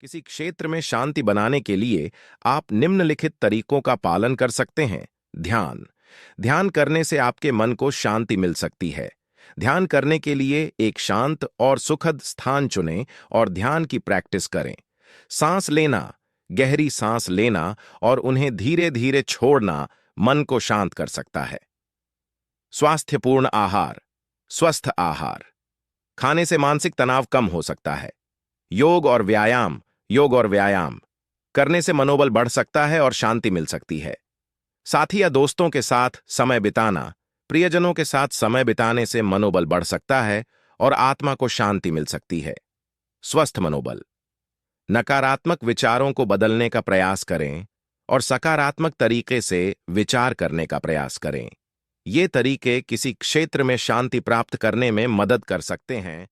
किसी क्षेत्र में शांति बनाने के लिए आप निम्नलिखित तरीकों का पालन कर सकते हैं। ध्यान। ध्यान करने से आपके मन को शांति मिल सकती है। ध्यान करने के लिए एक शांत और सुखद स्थान चुनें और ध्यान की प्रैक्टिस करें। सांस लेना, गहरी सांस लेना और उन्हें धीरे धीरे छोड़ना मन को शांत कर सकता है। स्वास्थ्यपूर्ण आहार, स्वस्थ आहार खाने से मानसिक तनाव कम हो सकता है। योग और व्यायाम करने से मनोबल बढ़ सकता है और शांति मिल सकती है। साथी या दोस्तों के साथ समय बिताना, प्रियजनों के साथ समय बिताने से मनोबल बढ़ सकता है और आत्मा को शांति मिल सकती है। स्वस्थ मनोबल। नकारात्मक विचारों को बदलने का प्रयास करें और सकारात्मक तरीके से विचार करने का प्रयास करें। ये तरीके किसी क्षेत्र में शांति प्राप्त करने में मदद कर सकते हैं।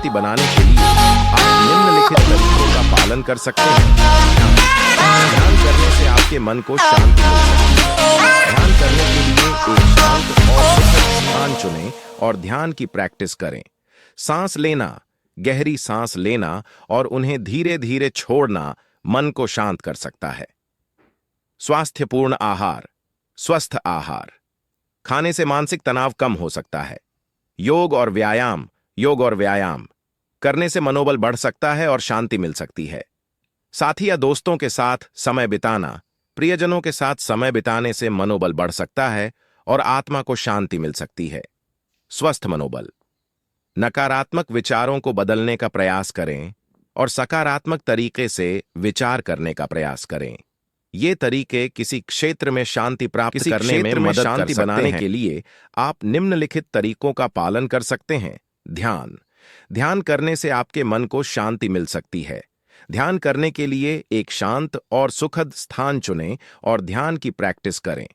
शांति बनाने के लिए आप निम्नलिखित तरीकों का पालन कर सकते हैं। ध्यान करने से आपके मन को शांति मिल सकती है। ध्यान करने के लिए एक शांत और सुखद स्थान चुनें और ध्यान की प्रैक्टिस करें। सांस लेना, गहरी सांस लेना और उन्हें धीरे धीरे छोड़ना मन को शांत कर सकता है। स्वास्थ्यपूर्ण आहार, स्वस्थ आहार खाने से मानसिक तनाव कम हो सकता है। योग और व्यायाम करने से मनोबल बढ़ सकता है और शांति मिल सकती है। साथी या दोस्तों के साथ समय बिताना, प्रियजनों के साथ समय बिताने से मनोबल बढ़ सकता है और आत्मा को शांति मिल सकती है। स्वस्थ मनोबल, नकारात्मक विचारों को बदलने का प्रयास करें और सकारात्मक तरीके से विचार करने का प्रयास करें। ये तरीके किसी क्षेत्र में शांति प्राप्त करने में मदद कर सकते हैं। के लिए आप निम्नलिखित तरीकों का पालन कर सकते हैं। ध्यान करने से आपके मन को शांति मिल सकती है। ध्यान करने के लिए एक शांत और सुखद स्थान चुनें और ध्यान की प्रैक्टिस करें।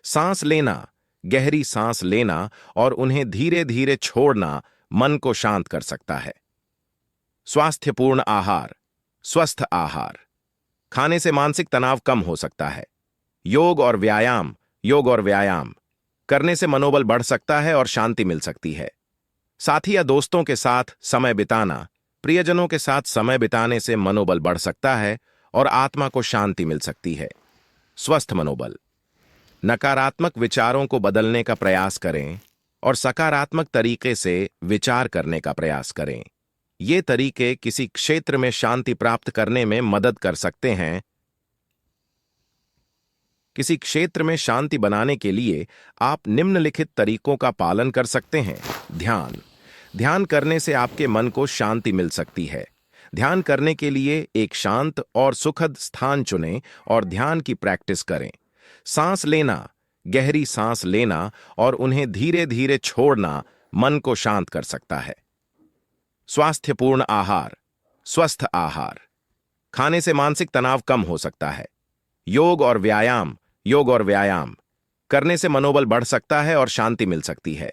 सांस लेना, गहरी सांस लेना और उन्हें धीरे धीरे छोड़ना मन को शांत कर सकता है। स्वास्थ्यपूर्ण आहार, स्वस्थ आहार खाने से मानसिक तनाव कम हो सकता है। योग और व्यायाम करने से मनोबल बढ़ सकता है और शांति मिल सकती है। साथी या दोस्तों के साथ समय बिताना, प्रियजनों के साथ समय बिताने से मनोबल बढ़ सकता है और आत्मा को शांति मिल सकती है। स्वस्थ मनोबल, नकारात्मक विचारों को बदलने का प्रयास करें और सकारात्मक तरीके से विचार करने का प्रयास करें। ये तरीके किसी क्षेत्र में शांति प्राप्त करने में मदद कर सकते हैं। किसी क्षेत्र में शांति बनाने के लिए आप निम्नलिखित तरीकों का पालन कर सकते हैं। ध्यान करने से आपके मन को शांति मिल सकती है। ध्यान करने के लिए एक शांत और सुखद स्थान चुनें और ध्यान की प्रैक्टिस करें। सांस लेना, गहरी सांस लेना और उन्हें धीरे धीरे छोड़ना मन को शांत कर सकता है। स्वास्थ्यपूर्ण आहार, स्वस्थ आहार खाने से मानसिक तनाव कम हो सकता है। योग और व्यायाम करने से मनोबल बढ़ सकता है और शांति मिल सकती है।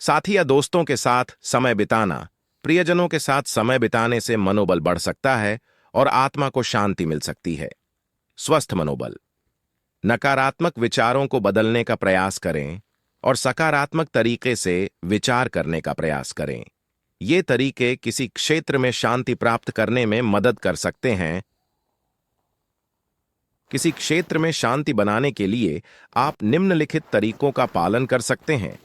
साथी या दोस्तों के साथ समय बिताना, प्रियजनों के साथ समय बिताने से मनोबल बढ़ सकता है और आत्मा को शांति मिल सकती है। स्वस्थ मनोबल, नकारात्मक विचारों को बदलने का प्रयास करें और सकारात्मक तरीके से विचार करने का प्रयास करें। ये तरीके किसी क्षेत्र में शांति प्राप्त करने में मदद कर सकते हैं। किसी क्षेत्र में शांति बनाने के लिए आप निम्नलिखित तरीकों का पालन कर सकते हैं।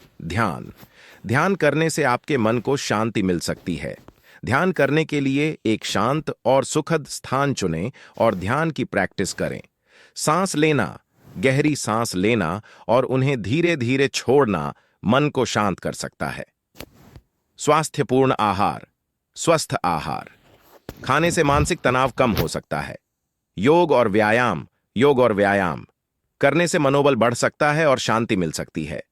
ध्यान करने से आपके मन को शांति मिल सकती है। ध्यान करने के लिए एक शांत और सुखद स्थान चुनें और ध्यान की प्रैक्टिस करें। सांस लेना, गहरी सांस लेना और उन्हें धीरे धीरे छोड़ना मन को शांत कर सकता है। स्वास्थ्यपूर्ण आहार, स्वस्थ आहार खाने से मानसिक तनाव कम हो सकता है। योग और व्यायाम करने से मनोबल बढ़ सकता है और शांति मिल सकती है।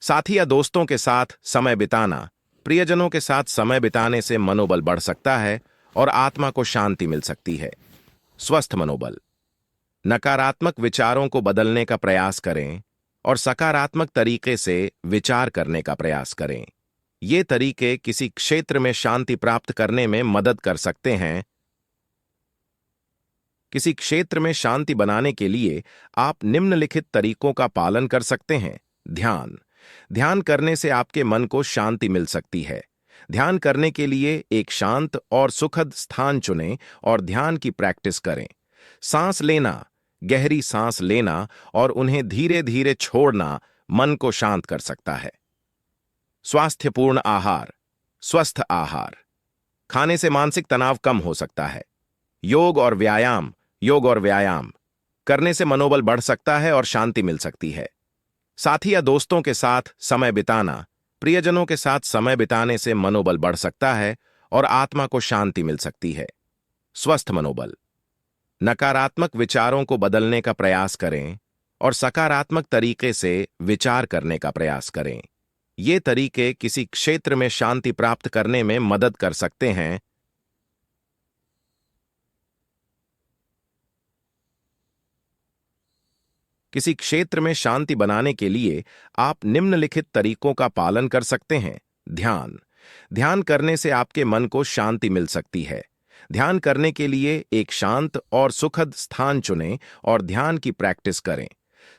साथी या दोस्तों के साथ समय बिताना, प्रियजनों के साथ समय बिताने से मनोबल बढ़ सकता है और आत्मा को शांति मिल सकती है। स्वस्थ मनोबल, नकारात्मक विचारों को बदलने का प्रयास करें और सकारात्मक तरीके से विचार करने का प्रयास करें। ये तरीके किसी क्षेत्र में शांति प्राप्त करने में मदद कर सकते हैं। किसी क्षेत्र में शांति बनाने के लिए आप निम्नलिखित तरीकों का पालन कर सकते हैं। ध्यान करने से आपके मन को शांति मिल सकती है। ध्यान करने के लिए एक शांत और सुखद स्थान चुनें और ध्यान की प्रैक्टिस करें। सांस लेना, गहरी सांस लेना और उन्हें धीरे धीरे छोड़ना मन को शांत कर सकता है। स्वास्थ्यपूर्ण आहार, स्वस्थ आहार खाने से मानसिक तनाव कम हो सकता है। योग और व्यायाम करने से मनोबल बढ़ सकता है और शांति मिल सकती है। साथी या दोस्तों के साथ समय बिताना, प्रियजनों के साथ समय बिताने से मनोबल बढ़ सकता है और आत्मा को शांति मिल सकती है। स्वस्थ मनोबल, नकारात्मक विचारों को बदलने का प्रयास करें और सकारात्मक तरीके से विचार करने का प्रयास करें। ये तरीके किसी क्षेत्र में शांति प्राप्त करने में मदद कर सकते हैं। किसी क्षेत्र में शांति बनाने के लिए आप निम्नलिखित तरीकों का पालन कर सकते हैं। ध्यान करने से आपके मन को शांति मिल सकती है। ध्यान करने के लिए एक शांत और सुखद स्थान चुनें और ध्यान की प्रैक्टिस करें।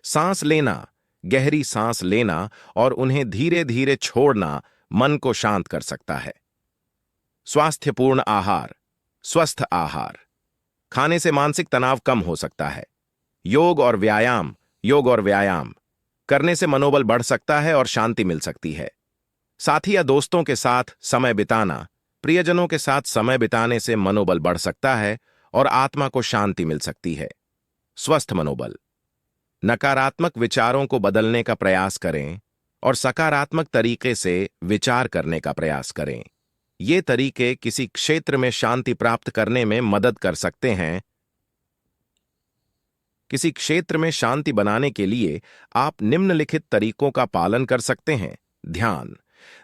सांस लेना, गहरी सांस लेना और उन्हें धीरे धीरे छोड़ना मन को शांत कर सकता है। स्वास्थ्यपूर्ण आहार, स्वस्थ आहार खाने से मानसिक तनाव कम हो सकता है। योग और व्यायाम करने से मनोबल बढ़ सकता है और शांति मिल सकती है। साथी या दोस्तों के साथ समय बिताना, प्रियजनों के साथ समय बिताने से मनोबल बढ़ सकता है और आत्मा को शांति मिल सकती है। स्वस्थ मनोबल, नकारात्मक विचारों को बदलने का प्रयास करें और सकारात्मक तरीके से विचार करने का प्रयास करें। ये तरीके किसी क्षेत्र में शांति प्राप्त करने में मदद कर सकते हैं। किसी क्षेत्र में शांति बनाने के लिए आप निम्नलिखित तरीकों का पालन कर सकते हैं।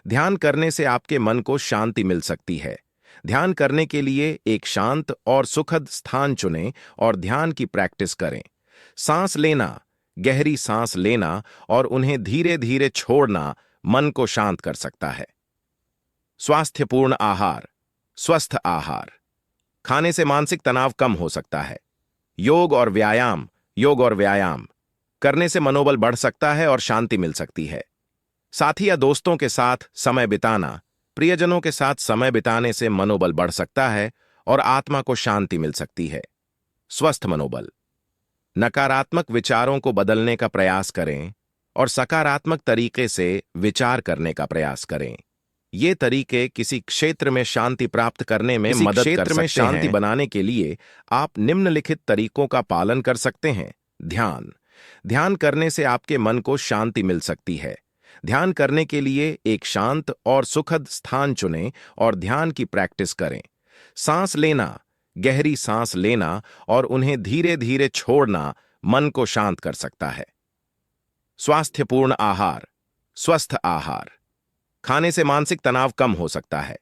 ध्यान करने से आपके मन को शांति मिल सकती है। ध्यान करने के लिए एक शांत और सुखद स्थान चुनें और ध्यान की प्रैक्टिस करें। सांस लेना, गहरी सांस लेना और उन्हें धीरे धीरे छोड़ना मन को शांत कर सकता है। स्वास्थ्यपूर्ण आहार, स्वस्थ आहार खाने से मानसिक तनाव कम हो सकता है। योग और व्यायाम करने से मनोबल बढ़ सकता है और शांति मिल सकती है। साथी या दोस्तों के साथ समय बिताना, प्रियजनों के साथ समय बिताने से मनोबल बढ़ सकता है और आत्मा को शांति मिल सकती है। स्वस्थ मनोबल, नकारात्मक विचारों को बदलने का प्रयास करें और सकारात्मक तरीके से विचार करने का प्रयास करें। ये तरीके किसी क्षेत्र में शांति प्राप्त करने में मदद कर सकते हैं। क्षेत्र में शांति बनाने के लिए आप निम्नलिखित तरीकों का पालन कर सकते हैं। ध्यान करने से आपके मन को शांति मिल सकती है। ध्यान करने के लिए एक शांत और सुखद स्थान चुनें और ध्यान की प्रैक्टिस करें। सांस लेना, गहरी सांस लेना और उन्हें धीरे धीरे छोड़ना मन को शांत कर सकता है। स्वास्थ्यपूर्ण आहार, स्वस्थ आहार खाने से मानसिक तनाव कम हो सकता है।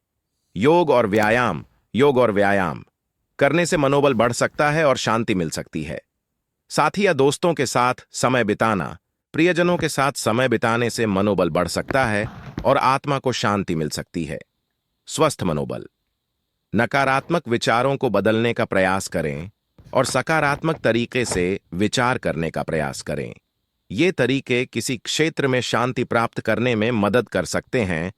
योग और व्यायाम करने से मनोबल बढ़ सकता है और शांति मिल सकती है। साथी या दोस्तों के साथ समय बिताना, प्रियजनों के साथ समय बिताने से मनोबल बढ़ सकता है और आत्मा को शांति मिल सकती है। स्वस्थ मनोबल, नकारात्मक विचारों को बदलने का प्रयास करें और सकारात्मक तरीके से विचार करने का प्रयास करें। ये तरीके किसी क्षेत्र में शांति प्राप्त करने में मदद कर सकते हैं।